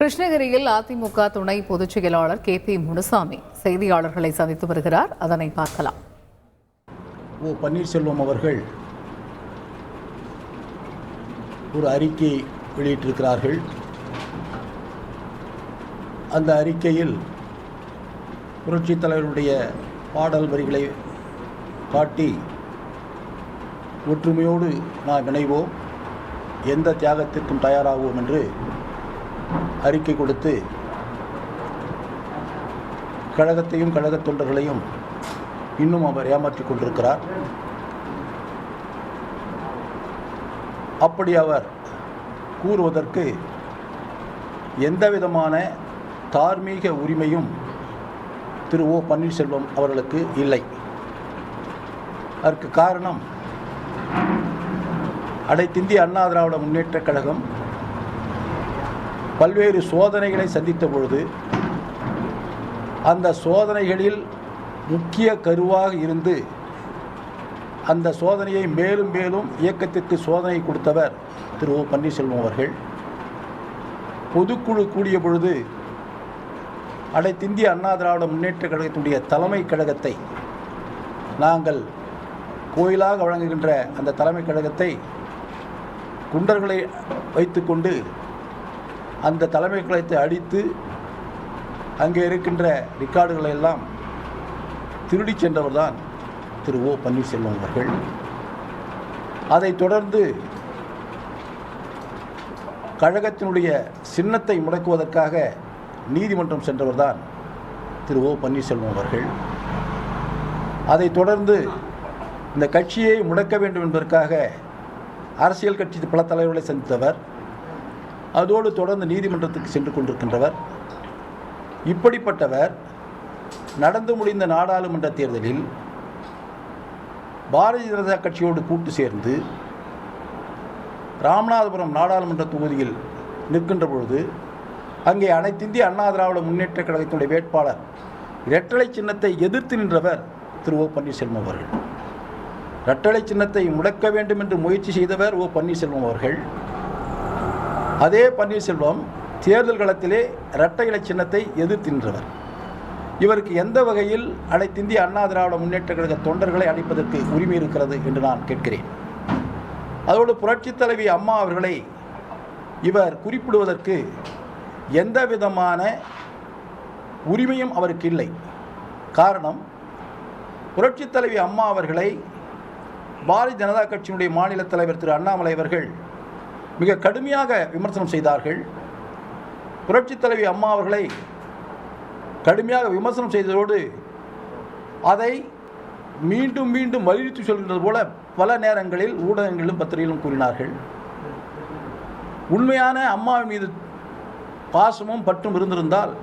கிருஷ்ணகிரியில் அதிமுக துணை பொதுச் செயலாளர் கே.பி. முனுசாமி செய்தியாளர்களை சந்தித்து வருகிறார். அதனை பார்க்கலாம். பன்னீர்செல்வம் அவர்கள் ஒரு அறிக்கை வெளியிட்டிருக்கிறார்கள். அந்த அறிக்கையில் புரட்சித் தலைவருடைய பாடல் வரிகளை காட்டி ஒற்றுமையோடு நாம் இணைவோம், எந்த தியாகத்திற்கும் தயாராகுவோம் என்று அறிக்கை கொடுத்து கழகத்தையும் கழகத் தொண்டர்களையும் இன்னும் அவர் ஏமாற்றிக் கொண்டிருக்கிறார். அப்படி அவர் கூறுவதற்கு எந்தவிதமான தார்மீக உரிமையும் திரு ஓ பன்னீர்செல்வம் அவர்களுக்கு இல்லை. அதற்கு காரணம், அனைத்திந்திய அண்ணா திராவிட முன்னேற்றக் கழகம் பல்வேறு சோதனைகளை சந்தித்த பொழுது அந்த சோதனைகளில் முக்கிய கருவாக இருந்து அந்த சோதனையை மேலும் மேலும் இயக்கத்திற்கு சோதனை கொடுத்தவர் திரு ஓ பன்னீர்செல்வம் அவர்கள். பொதுக்குழு கூடிய பொழுது அனைத்திந்திய அண்ணா திராவிட முன்னேற்ற கழகத்தினுடைய தலைமை கழகத்தை நாங்கள் கோயிலாக வழங்குகின்ற அந்த தலைமை கழகத்தை குண்டர்களை வைத்துக்கொண்டு அந்த தலைமை கழகத்தை அடித்து அங்கே இருக்கின்ற ரெக்கார்டுகளை எல்லாம் திருடி சென்றவர் தான் திரு ஓ பன்னீர்செல்வம் அவர்கள். அதைத் தொடர்ந்து கழகத்தினுடைய சின்னத்தை முடக்குவதற்காக நீதிமன்றம் சென்றவர் தான் திரு ஓ பன்னீர்செல்வம் அவர்கள். அதைத் தொடர்ந்து இந்த கட்சியை முடக்க வேண்டும் என்பதற்காக அரசியல் கட்சி பல தலைவர்களை சந்தித்தவர். அதோடு தொடர்ந்து நீதிமன்றத்துக்கு சென்று கொண்டிருக்கின்றவர். இப்படிப்பட்டவர் நடந்து முடிந்த நாடாளுமன்ற தேர்தலில் பாரதிய ஜனதா கட்சியோடு கூட்டு சேர்ந்து ராமநாதபுரம் நாடாளுமன்ற தொகுதியில் நிற்கின்ற பொழுது அங்கே அனைத்திந்திய அண்ணா திராவிட முன்னேற்ற கழகத்தினுடைய வேட்பாளர் இரட்டலை சின்னத்தை எதிர்த்து நின்றவர் திரு ஓ பன்னீர்செல்வம் அவர்கள். இரட்டலை சின்னத்தை முடக்க வேண்டும் என்று முயற்சி செய்தவர் ஓ பன்னீர்செல்வம் அவர்கள். அதே பன்னீர்செல்வம் தேர்தல் களத்திலே இரட்டை இலை சின்னத்தை எதிர்த்து நின்றவர். இவருக்கு எந்த வகையில் அனைத்திந்திய அண்ணா திராவிட முன்னேற்ற கழக தொண்டர்களை அழைப்பதற்கு உரிமை இருக்கிறது என்று நான் கேட்கிறேன். அதோடு புரட்சித் தலைவி அம்மா அவர்களை இவர் குறிப்பிடுவதற்கு எந்த விதமான உரிமையும் அவருக்கு இல்லை. காரணம், புரட்சித் தலைவி அம்மா அவர்களை பாரதிய ஜனதா கட்சியினுடைய மாநில தலைவர் திரு அண்ணாமலை அவர்கள் மிக கடுமையாக விமர்சனம் செய்தார்கள். புரட்சித் தலைவி அம்மா அவர்களை கடுமையாக விமர்சனம் செய்ததோடு அதை மீண்டும் மீண்டும் வலியுறுத்தி சொல்கின்றது போல பல நேரங்களில் ஊடகங்களிலும் பத்திரிகையிலும் கூறினார்கள். உண்மையான அம்மாவின் மீது பாசமும் பற்றும் இருந்திருந்தால்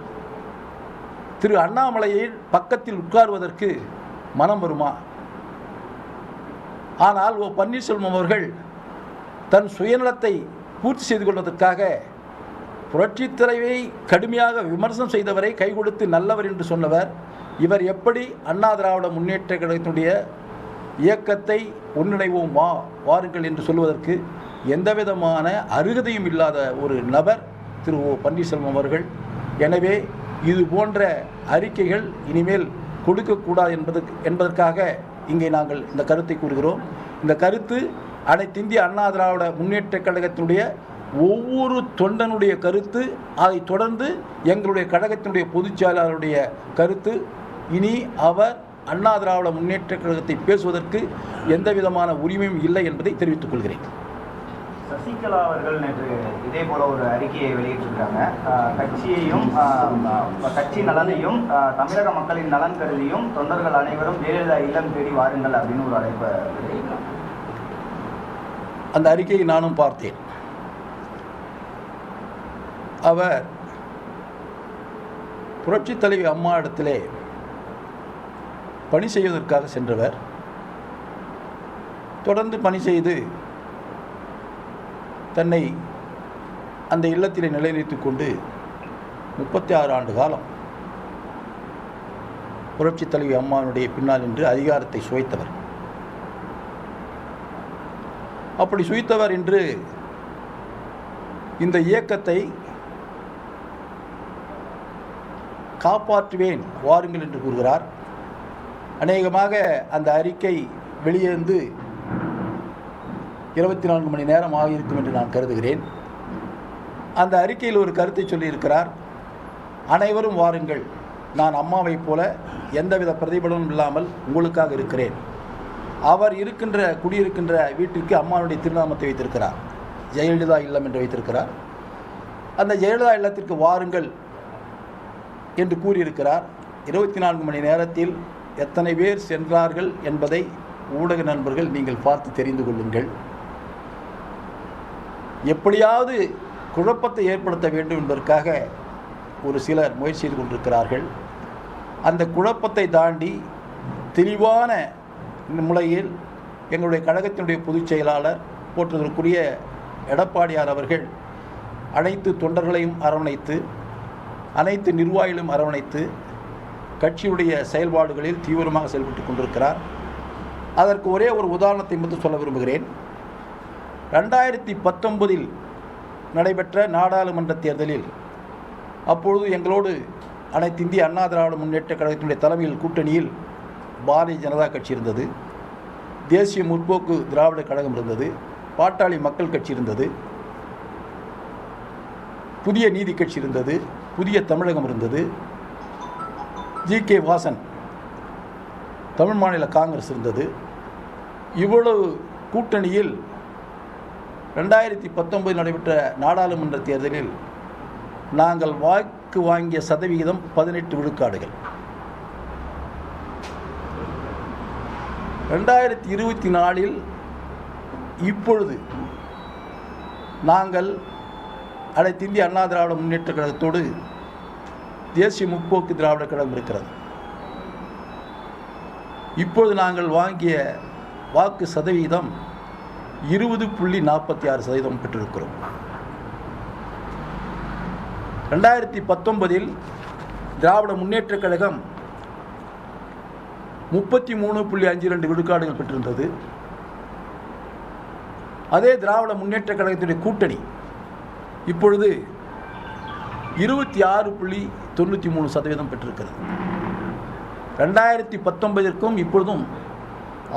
திரு அண்ணாமலையை பக்கத்தில் உட்காருவதற்கு மனம் வருமா? ஆனால் ஓ பன்னீர்செல்வம் அவர்கள் தன் சுயநலத்தை பூர்த்தி செய்து கொள்வதற்காக புரட்சித் தலைவியை கடுமையாக விமர்சனம் செய்தவரை கை கொடுத்து நல்லவர் என்று சொன்னவர். இவர் எப்படி அண்ணா திராவிட முன்னேற்ற கழகத்தினுடைய இயக்கத்தை ஒன்றிணைவோம் வாருங்கள் என்று சொல்வதற்கு எந்தவிதமான அருகதையும் இல்லாத ஒரு நபர் திரு ஓ பன்னீர்செல்வம் அவர்கள். எனவே இது போன்ற அறிக்கைகள் இனிமேல் கொடுக்கக்கூடாது என்பதற்காக இங்கே நாங்கள் இந்த கருத்தை கூறுகிறோம். இந்த கருத்து அனைத்திந்திய அண்ணா திராவிட முன்னேற்ற கழகத்தினுடைய ஒவ்வொரு தொண்டனுடைய கருத்து. அதைத் தொடர்ந்து எங்களுடைய கழகத்தினுடைய பொதுச் செயலாளருடைய கருத்து. இனி அவர் அண்ணா திராவிட முன்னேற்ற கழகத்தை பேசுவதற்கு எந்த விதமான உரிமையும் இல்லை என்பதை தெரிவித்துக் கொள்கிறேன். சசிகலா அவர்கள் நேற்று இதே போல ஒரு அறிக்கையை வெளியிட்டிருக்காங்க. கட்சியையும் கட்சி நலனையும் தமிழக மக்களின் நலன் கருதியும் தொண்டர்கள் அனைவரும் ஜெயலலிதா இல்லம் தேடி வாருங்கள் அப்படின்னு ஒரு அழைப்பை வெளியிட்டாங்க. அந்த அறிக்கையை நானும் பார்த்தேன். அவர் புரட்சித் தலைவி அம்மா இடத்திலே பணி செய்வதற்காக சென்றவர். தொடர்ந்து பணி செய்து தன்னை அந்த இல்லத்திலே நிலைநிறுத்திக் கொண்டு 36 ஆண்டு காலம் புரட்சித் தலைவி அம்மாவினுடைய பின்னால் நின்று அதிகாரத்தை சுவைத்தவர். அப்படி சுயித்தவர் என்று இந்த இயக்கத்தை காப்பாற்றுவேன் வாருங்கள் என்று கூறுகிறார். அநேகமாக அந்த அறிக்கை வெளியேந்து 24 மணி நேரம் ஆகியிருக்கும் என்று நான் கருதுகிறேன். அந்த அறிக்கையில் ஒரு கருத்தை சொல்லியிருக்கிறார். அனைவரும் வாருங்கள், நான் அம்மாவைப் போல எந்தவித பிரதிபலனும் இல்லாமல் உங்களுக்காக இருக்கிறேன். அவர் குடியிருக்கின்ற வீட்டிற்கு அம்மாவுடைய திருநாமத்தை வைத்திருக்கிறார். ஜெயலலிதா இல்லம் என்று வைத்திருக்கிறார். அந்த ஜெயலலிதா இல்லத்திற்கு வாருங்கள் என்று கூறியிருக்கிறார். 24 மணி நேரத்தில் எத்தனை பேர் சென்றார்கள் என்பதை ஊடக நண்பர்கள் நீங்கள் பார்த்து தெரிந்து கொள்ளுங்கள். எப்படியாவது குழப்பத்தை ஏற்படுத்த வேண்டும் என்பதற்காக ஒரு சிலர் முயற்சி செய்து கொண்டிருக்கிறார்கள். அந்த குழப்பத்தை தாண்டி தெளிவான முறையில் எங்களுடைய கழகத்தினுடைய பொதுச் செயலாளர் போற்றுதற்குரிய எடப்பாடியார் அவர்கள் அனைத்து தொண்டர்களையும் அரவணைத்து, அனைத்து நிர்வாகிகளையும் அரவணைத்து கட்சியுடைய செயல்பாடுகளில் தீவிரமாக செயல்பட்டு கொண்டிருக்கிறார். அதற்கு ஒரே ஒரு உதாரணத்தை மட்டும் சொல்ல விரும்புகிறேன். 2019 நடைபெற்ற நாடாளுமன்ற தேர்தலில் அப்பொழுது எங்களோடு அனைத்து இந்திய அண்ணா திராவிட முன்னேற்ற கழகத்தினுடைய தலைமையில் கூட்டணியில் பாரதிய ஜனதா கட்சி இருந்தது, தேசிய முற்போக்கு திராவிட கழகம் இருந்தது, பாட்டாளி மக்கள் கட்சி இருந்தது, புதிய நீதி கட்சி இருந்தது, புதிய தமிழகம் இருந்தது, ஜி.கே. வாசன் தமிழ் மாநில காங்கிரஸ் இருந்தது. இவ்வளவு கூட்டணியில் 2019 நடைபெற்ற நாடாளுமன்ற தேர்தலில் நாங்கள் வாக்கு வாங்கிய சதவிகிதம் 18 விழுக்காடுகள். 2024 இப்பொழுது நாங்கள் அனைத்து இந்திய அண்ணா திராவிட முன்னேற்ற கழகத்தோடு தேசிய முற்போக்கு திராவிட கழகம் இருக்கிறது. இப்பொழுது நாங்கள் வாங்கிய வாக்கு சதவீதம் 20.46% பெற்றிருக்கிறோம். 2019 திராவிட முன்னேற்ற கழகம் 33.52 விழுக்காடுகள் பெற்றிருந்தது. அதே திராவிட முன்னேற்ற கழகத்துடைய கூட்டணி இப்பொழுது 26.93% பெற்றிருக்கிறது. 2019ற்கும் இப்பொழுதும்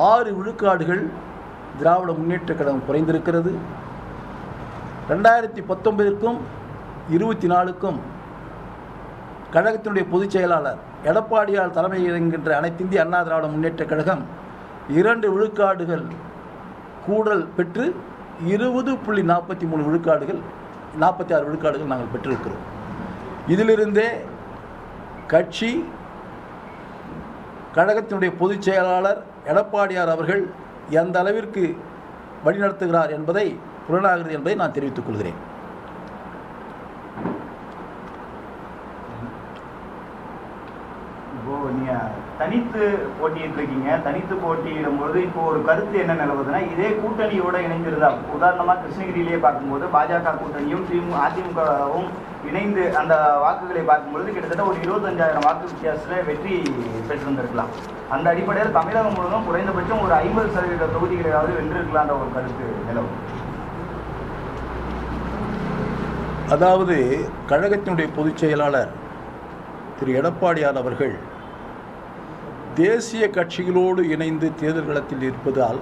6 விழுக்காடுகள் திராவிட முன்னேற்ற கழகம் குறைந்திருக்கிறது. 2019ற்கும் 24க்கும் கழகத்தினுடைய பொதுச் செயலாளர் எடப்பாடியார் தலைமையில் என்கின்ற அனைத்து இந்திய அண்ணா திராவிட முன்னேற்ற கழகம் 2 விழுக்காடுகள் கூடல் பெற்று 20.43 விழுக்காடுகள் 46 விழுக்காடுகள் நாங்கள் பெற்றிருக்கிறோம். இதிலிருந்தே கட்சி கழகத்தினுடைய பொதுச் செயலாளர் எடப்பாடியார் அவர்கள் எந்த அளவிற்கு வழிநடத்துகிறார் என்பதை புலனாகிறது என்பதை நான் தெரிவித்துக் கொள்கிறேன். நீங்கள் தனித்து போட்டியிட்டு இருக்கீங்க. தனித்து போட்டியிடும்போது இப்போ ஒரு கருத்து என்ன நிலவுதுன்னா, இதே கூட்டணியோட இணைந்திருந்தா, உதாரணமாக கிருஷ்ணகிரியிலே பார்க்கும்போது பாஜக கூட்டணியும் அதிமுகவும் இணைந்து அந்த வாக்குகளை பார்க்கும்பொழுது கிட்டத்தட்ட ஒரு 25,000 வாக்கு வித்தியாசத்தில் வெற்றி பெற்றிருந்திருக்கலாம். அந்த அடிப்படையில் தமிழகம் முழுவதும் குறைந்தபட்சம் ஒரு 50% தொகுதிகளையாவது வென்றிருக்கலான்ற ஒரு கருத்து நிலவும். அதாவது கழகத்தினுடைய பொதுச் செயலாளர் திரு எடப்பாடியார் அவர்கள் தேசிய கட்சிகளோடு இணைந்து தேர்தல் களத்தில் இருப்பதால்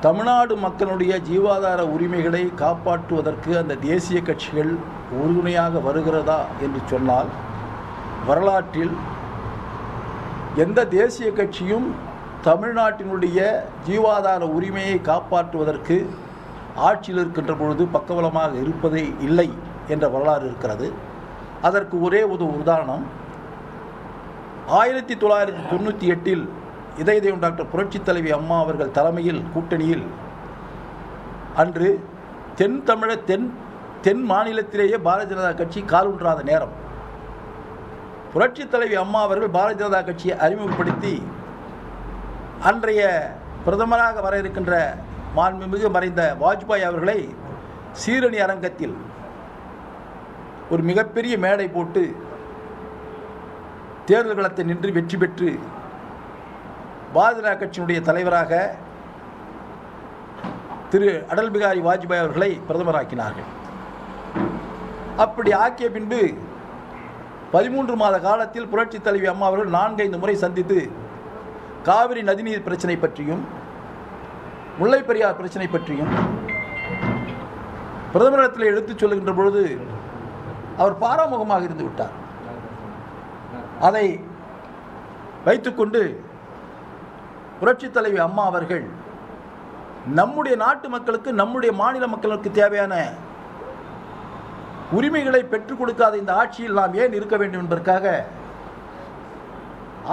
தமிழ்நாடு மக்களுடைய ஜீவாதார உரிமைகளை காப்பாற்றுவதற்கு அந்த தேசிய கட்சிகள் உறுதுணையாக வருகிறதா என்று சொன்னால், வரலாற்றில் எந்த தேசிய கட்சியும் தமிழ்நாட்டினுடைய ஜீவாதார உரிமையை காப்பாற்றுவதற்கு ஆட்சியில் இருக்கின்ற பொழுது பக்கபலமாக இருப்பதே இல்லை என்ற வரலாறு இருக்கிறது. அதற்கு ஒரே ஒரு உதாரணம், 1998 இதய தெய்வம் டாக்டர் புரட்சித் தலைவி அம்மா அவர்கள் தலைமையில் கூட்டணியில் அன்று தென் மாநிலத்திலேயே பாரதிய ஜனதா கட்சி காலூன்றாத நேரம், புரட்சித் தலைவி அம்மா அவர்கள் பாரதிய ஜனதா கட்சியை அறிமுகப்படுத்தி அன்றைய பிரதமராக வர இருக்கின்ற மாண்புமிகு மறைந்த வாஜ்பாய் அவர்களை சீரணி அரங்கத்தில் ஒரு மிகப்பெரிய மேடை போட்டு தேர்தல் களத்தை நின்று வெற்றி பெற்று பாரதிய ஜனதா கட்சியினுடைய தலைவராக திரு அடல் பிகாரி வாஜ்பாய் அவர்களை பிரதமராக்கினார்கள். அப்படி ஆக்கிய பின்பு 13 மாத காலத்தில் புரட்சித் தலைவி அம்மா அவர்கள் 4-5 முறை சந்தித்து காவிரி நதிநீர் பிரச்சனை பற்றியும் முல்லைப் பெரியார் பிரச்சனை பற்றியும் பிரதமரிடத்தில் எடுத்துச் சொல்லுகின்ற பொழுது அவர் பாராமுகமாக இருந்து விட்டார். அதை வைத்துக்கொண்டு புரட்சித் தலைவி அம்மா அவர்கள் நம்முடைய நாட்டு மக்களுக்கு, நம்முடைய மாநில மக்களுக்கு தேவையான உரிமைகளை பெற்றுக் கொடுக்காத இந்த ஆட்சியில் நாம் ஏன் இருக்க வேண்டும் என்பதற்காக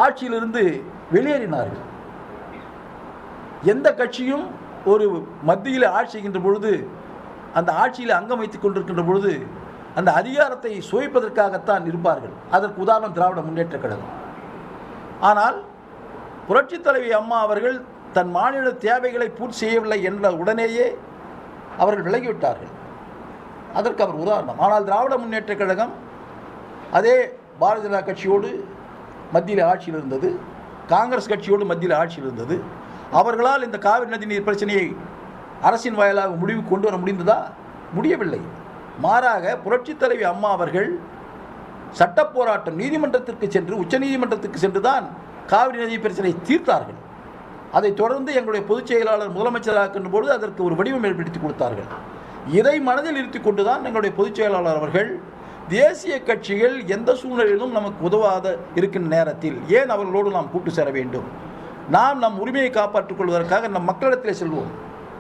ஆட்சியிலிருந்து வெளியேறினார்கள். எந்த கட்சியும் ஒரு மத்தியில் ஆட்சி செய்கின்ற பொழுது, அந்த ஆட்சியில் அங்கம் வைத்துக் கொண்டிருக்கின்ற பொழுது அந்த அதிகாரத்தை சுவைப்பதற்காகத்தான் இருப்பார்கள். அதற்கு உதாரணம் திராவிட முன்னேற்ற கழகம். ஆனால் புரட்சித் தலைவி அம்மா அவர்கள் தன் மாநில தேவைகளை பூர்த்தி செய்யவில்லை என்ற உடனேயே அவர்கள் விலகிவிட்டார்கள். அதற்கு அவர் உதாரணம். ஆனால் திராவிட முன்னேற்ற கழகம் அதே பாரதிய ஜனதா கட்சியோடு மத்தியில் ஆட்சியில் இருந்தது, காங்கிரஸ் கட்சியோடு மத்தியில் ஆட்சியில் இருந்தது. அவர்களால் இந்த காவிரி நதி நீர் பிரச்சனையை அரசின் வாயிலாக முடிவு கொண்டு வர முடிந்ததா? முடியவில்லை. மாறாக புரட்சித் தலைவி அம்மா அவர்கள் சட்ட போராட்டம், நீதிமன்றத்திற்கு சென்று, உச்ச நீதிமன்றத்துக்கு சென்றுதான் காவிரி நதி பிரச்சனையை தீர்த்தார்கள். அதைத் தொடர்ந்து எங்களுடைய பொதுச் செயலாளர் முதலமைச்சராக பொழுது அதற்கு ஒரு வடிவம் ஏற்படுத்தி கொடுத்தார்கள். இதை மனதில் நிறுத்தி கொண்டுதான் எங்களுடைய பொதுச் செயலாளர் அவர்கள் தேசிய கட்சிகள் எந்த சூழ்நிலையிலும் நமக்கு உதவாத இருக்கின்ற நேரத்தில் ஏன் அவர்களோடு நாம் கூட்டு சேர வேண்டும், நாம் நம் உரிமையை காப்பாற்றிக் கொள்வதற்காக நம் மக்களிடத்தில் செல்வோம்,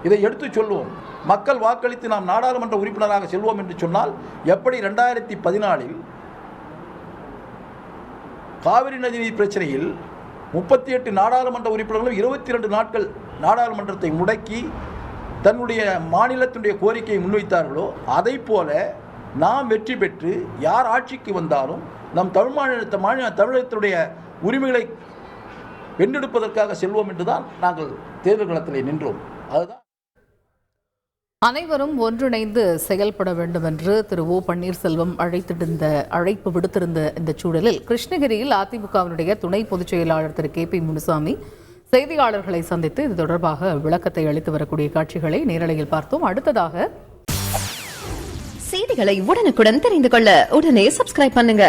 இதை எடுத்து சொல்வோம், மக்கள் வாக்களித்து நாம் நாடாளுமன்ற உறுப்பினராக செல்வோம் என்று சொன்னால் எப்படி 2014 காவிரி நதிநீர் பிரச்சனையில் 38 நாடாளுமன்ற உறுப்பினர்களும் 22 நாட்கள் நாடாளுமன்றத்தை முடக்கி தன்னுடைய மாநிலத்தினுடைய கோரிக்கையை முன்வைத்தார்களோ அதை போல நாம் வெற்றி பெற்று யார் ஆட்சிக்கு வந்தாலும் நம் தமிழகத்தினுடைய உரிமைகளை வென்றெடுப்பதற்காக செல்வோம் என்றுதான் நாங்கள் தேர்தல் களத்தில் நின்றோம். அதுதான் அனைவரும் ஒன்றிணைந்து செயல்பட வேண்டும் என்று திரு ஓ பன்னீர்செல்வம் அழைப்பு விடுத்திருந்த இந்த சூழலில் கிருஷ்ணகிரியில் அதிமுகவினுடைய துணை பொதுச் செயலாளர் திரு KP முனுசாமி செய்தியாளர்களை சந்தித்து இது தொடர்பாக விளக்கத்தை அளித்து வரக்கூடிய காட்சிகளை நேரலையில் பார்த்தோம். அடுத்ததாக செய்திகளை உடனுக்குடன் தெரிந்து கொள்ள உடனே சப்ஸ்கிரைப் பண்ணுங்க.